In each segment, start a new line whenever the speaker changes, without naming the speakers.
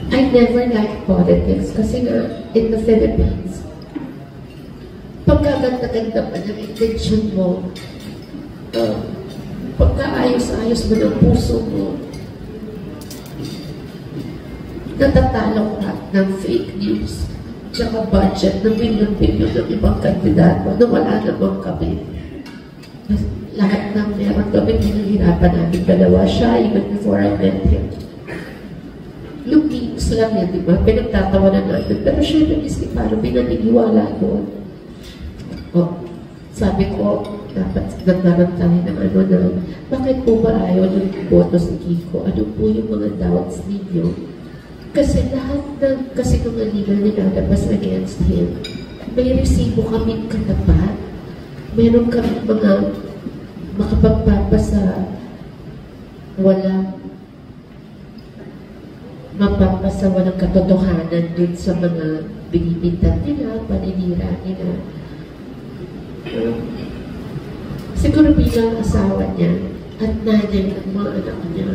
I never liked politics kasi nga, in the Philippines, pagkaganda-ganda pa ng intention mo, pagkaayos-ayos mo ng puso mo, natatalo ka ng fake news, tsaka budget ng milyon-milyon ng ibang kandidato na wala namang kami. Lahat ng meron kami, hinahirapan namin dalawa siya, even before I met him. Yung memes lang yan, di ba? Pinagtatawanan natin. Pero siya nag-isip, paano pinaniniwala doon? Sabi ko, dapat nagkaroon tayo ng ano na, bakit po ba ayaw ng boto si Kiko? Ano po yung mga doubts ninyo? Kasi lahat ng kasinungalingan nilalabas against him, may resibo kaming katapat. Meron kami mga makapagpapasa walang mapapasawa ng katotohanan dun sa mga binibintang nila, paninira nila. Siguro bilang asawa niya at nanay ng mga anak niya.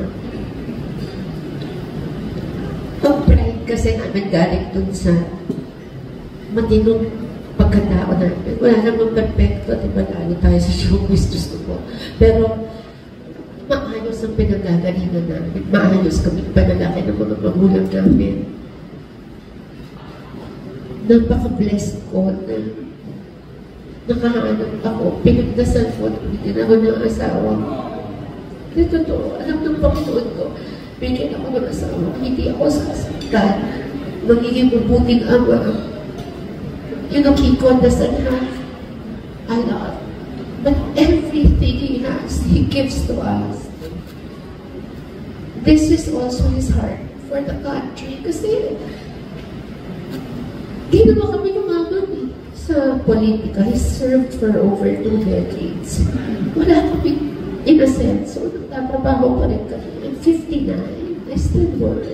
Ang pride kasi namin galing dun sa matinong pagkatao namin. Wala namang perfecto, diba lalo tayo sa showbiz, gusto ko. Pero maayos ang pinagagalingan namin. Maayos kami panalaki ng mga magulang namin. Napaka-blessed ko na nakahanap ako. Pinagdasal ko, bigyan ako ng asawa. Hindi totoo. Alam ng Panginoon ko, bigyan ako ng asawa. Hindi ako sasaktan. Magiging mabuting ama. You know, Kiko doesn't have a lot. But everything he has, he gives to us. This is also his heart for the country. Kasi, hindi naman kami lumaban sa politika. He served for over 2 decades. Wala kami, in a sense, so nagtatrabaho pa rin kami. I'm 59. I still work.